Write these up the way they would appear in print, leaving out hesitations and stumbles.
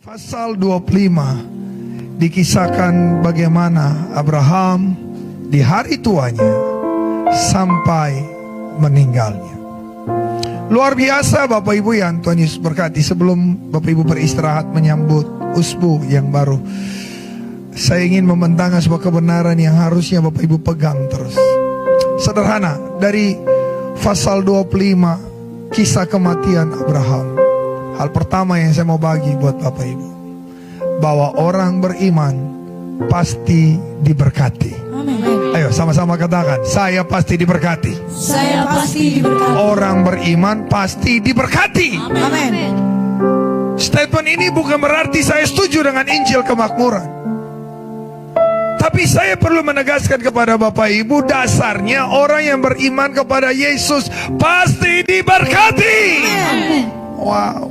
Pasal 25 dikisahkan bagaimana Abraham di hari tuanya sampai meninggalnya. Luar biasa Bapak Ibu yang Tuhan Yesus berkati. Sebelum Bapak Ibu beristirahat menyambut usbu yang baru, saya ingin membentangkan sebuah kebenaran yang harusnya Bapak Ibu pegang terus. Sederhana, dari pasal 25 kisah kematian Abraham. Hal pertama yang saya mau bagi buat Bapak Ibu, bahwa orang beriman pasti diberkati. Amin. Ayo sama-sama katakan, saya pasti diberkati. Saya pasti diberkati. Orang beriman pasti diberkati. Amin. Statement ini bukan berarti saya setuju dengan Injil kemakmuran, tapi saya perlu menegaskan kepada Bapak Ibu, dasarnya orang yang beriman kepada Yesus pasti diberkati. Amin. Wow.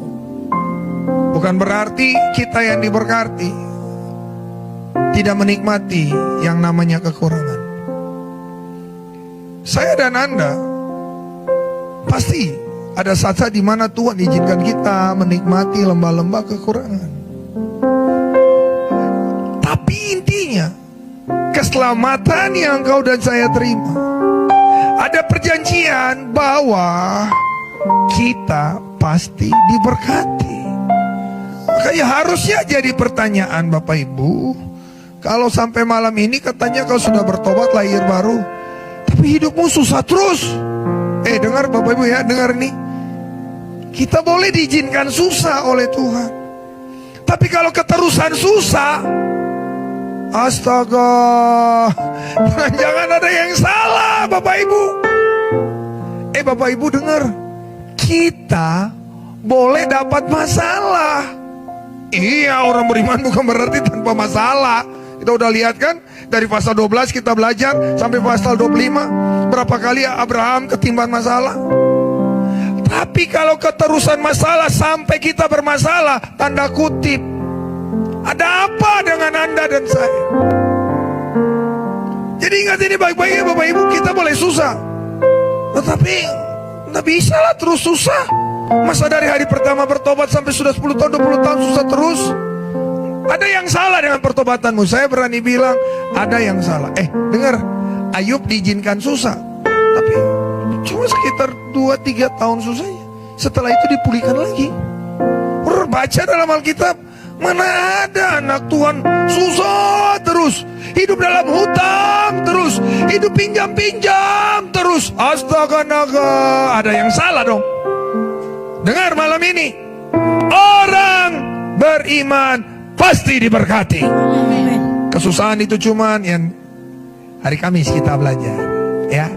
Bukan berarti kita yang diberkati tidak menikmati yang namanya kekurangan. Saya dan Anda pasti ada saat-saat di mana Tuhan izinkan kita menikmati lembah-lembah kekurangan. Tapi intinya, keselamatan yang kau dan saya terima, ada perjanjian bahwa kita pasti diberkati. Makanya harusnya jadi pertanyaan Bapak Ibu, kalau sampai malam ini katanya kau sudah bertobat lahir baru, tapi hidupmu susah terus. Dengar Bapak Ibu ya, dengar nih. Kita boleh diizinkan susah oleh Tuhan, tapi kalau keterusan susah, astaga, jangan ada yang salah Bapak Ibu. Bapak Ibu dengar, kita boleh dapat masalah. Iya, orang beriman bukan berarti tanpa masalah. Kita udah lihat kan, dari pasal 12 kita belajar sampai pasal 25, berapa kali Abraham ketimpan masalah. Tapi kalau keterusan masalah sampai kita bermasalah, tanda kutip, ada apa dengan Anda dan saya? Jadi ingat ini baik-baik ya Bapak Ibu, kita boleh susah, tetapi nggak bisa lah terus susah. Masa dari hari pertama bertobat sampai sudah 10 tahun, 20 tahun susah terus? Ada yang salah dengan pertobatanmu. Saya berani bilang ada yang salah. Dengar, Ayub diizinkan susah, tapi cuma sekitar 2-3 tahun susahnya. Setelah itu dipulihkan lagi. Baca dalam Alkitab, mana ada anak Tuhan susah terus, hidup dalam hutang terus, hidup pinjam-pinjam terus. Astaga naga, ada yang salah dong. Dengar malam ini, orang beriman pasti diberkati. Amin. Kesusahan itu cuman yang hari Kamis kita belajar, ya.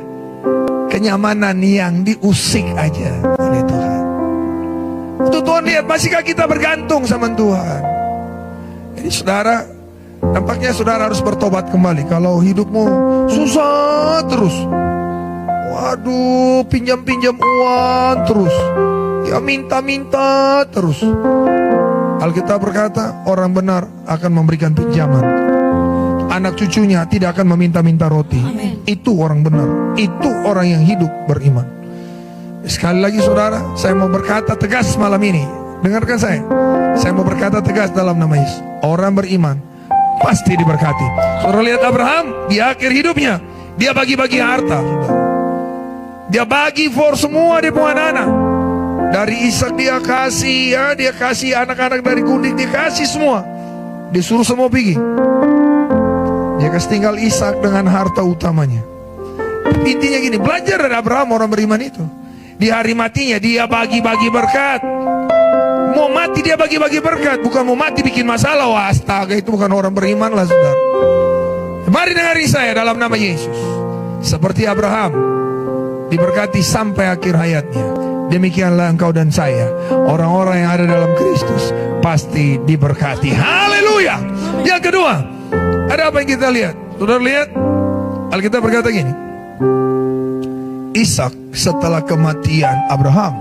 Kenyamanan yang diusik aja oleh Tuhan. Itu Tuhan lihat, masihkah kita bergantung sama Tuhan. Jadi saudara, nampaknya saudara harus bertobat kembali. Kalau hidupmu susah terus, waduh, pinjam-pinjam uang terus, ya minta-minta terus. Alkitab berkata, orang benar akan memberikan pinjaman, anak cucunya tidak akan meminta-minta roti. Amin. Itu orang benar, itu orang yang hidup beriman. Sekali lagi saudara, saya mau berkata tegas malam ini. Dengarkan saya mau berkata tegas dalam nama Yesus, orang beriman pasti diberkati. Saudara lihat Abraham, di akhir hidupnya dia bagi-bagi harta, saudara. Dia bagi for semua dia punya anak. Dari Ishak dia kasih, ya, dia kasih anak-anak dari gundik, dia kasih semua. Disuruh semua pergi. Dia kasih tinggal Ishak dengan harta utamanya. Intinya gini, belajar dari Abraham orang beriman itu. Di hari matinya dia bagi-bagi berkat. Mau mati dia bagi-bagi berkat, bukan mau mati bikin masalah. Wah, astaga, itu bukan orang beriman lah saudara. Mari dengari saya dalam nama Yesus. Seperti Abraham diberkati sampai akhir hayatnya, demikianlah engkau dan saya, orang-orang yang ada dalam Kristus pasti diberkati. Haleluya. Yang kedua, ada apa yang kita lihat? Saudara lihat, Alkitab berkata gini, Ishak setelah kematian Abraham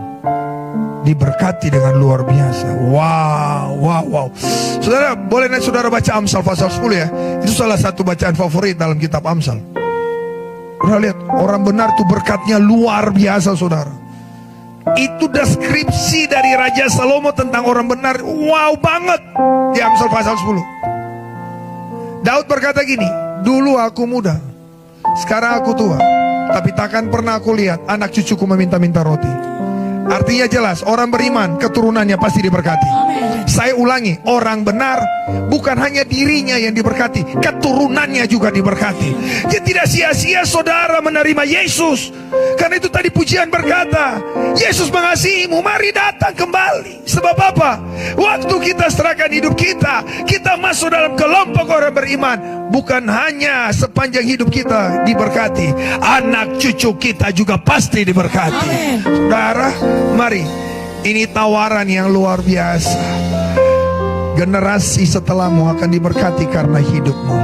diberkati dengan luar biasa. Wow. Saudara, boleh nanti saudara baca Amsal pasal 10 ya. Itu salah satu bacaan favorit dalam kitab Amsal. Saudara lihat, orang benar tuh berkatnya luar biasa saudara. Itu deskripsi dari Raja Salomo tentang orang benar. Wow banget. Di Amsal pasal 10. Daud berkata gini, dulu aku muda, sekarang aku tua, tapi takkan pernah aku lihat anak cucuku meminta-minta roti. Artinya jelas, orang beriman keturunannya pasti diberkati. Saya ulangi, orang benar bukan hanya dirinya yang diberkati, keturunannya juga diberkati. Jadi tidak sia-sia saudara menerima Yesus. Karena itu tadi pujian berkata, Yesus mengasihimu, mari datang kembali. Sebab apa? Waktu kita serahkan hidup kita, kita masuk dalam kelompok orang beriman. Bukan hanya sepanjang hidup kita diberkati, anak cucu kita juga pasti diberkati. Saudara, mari, ini tawaran yang luar biasa. Generasi setelahmu akan diberkati karena hidupmu.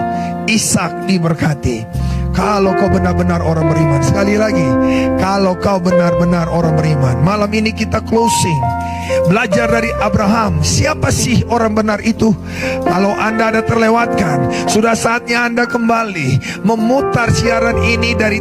Ishak diberkati kalau kau benar-benar orang beriman. Sekali lagi, kalau kau benar-benar orang beriman. Malam ini kita closing, belajar dari Abraham. Siapa sih orang benar itu? Kalau Anda ada terlewatkan, sudah saatnya Anda kembali memutar siaran ini dari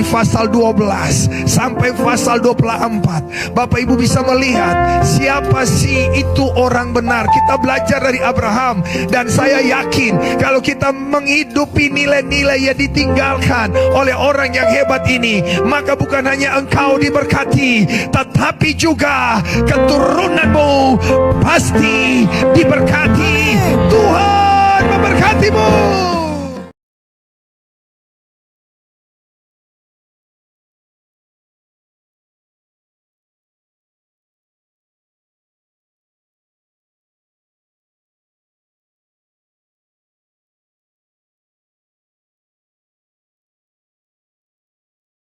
pasal 12 sampai pasal 24. Bapak Ibu bisa melihat siapa sih itu orang benar. Kita belajar dari Abraham, dan saya yakin kalau kita menghidupi nilai-nilai yang ditinggalkan oleh orang yang hebat ini, maka bukan hanya engkau diberkati, tetapi juga keturunanmu pasti diberkati Tuhan.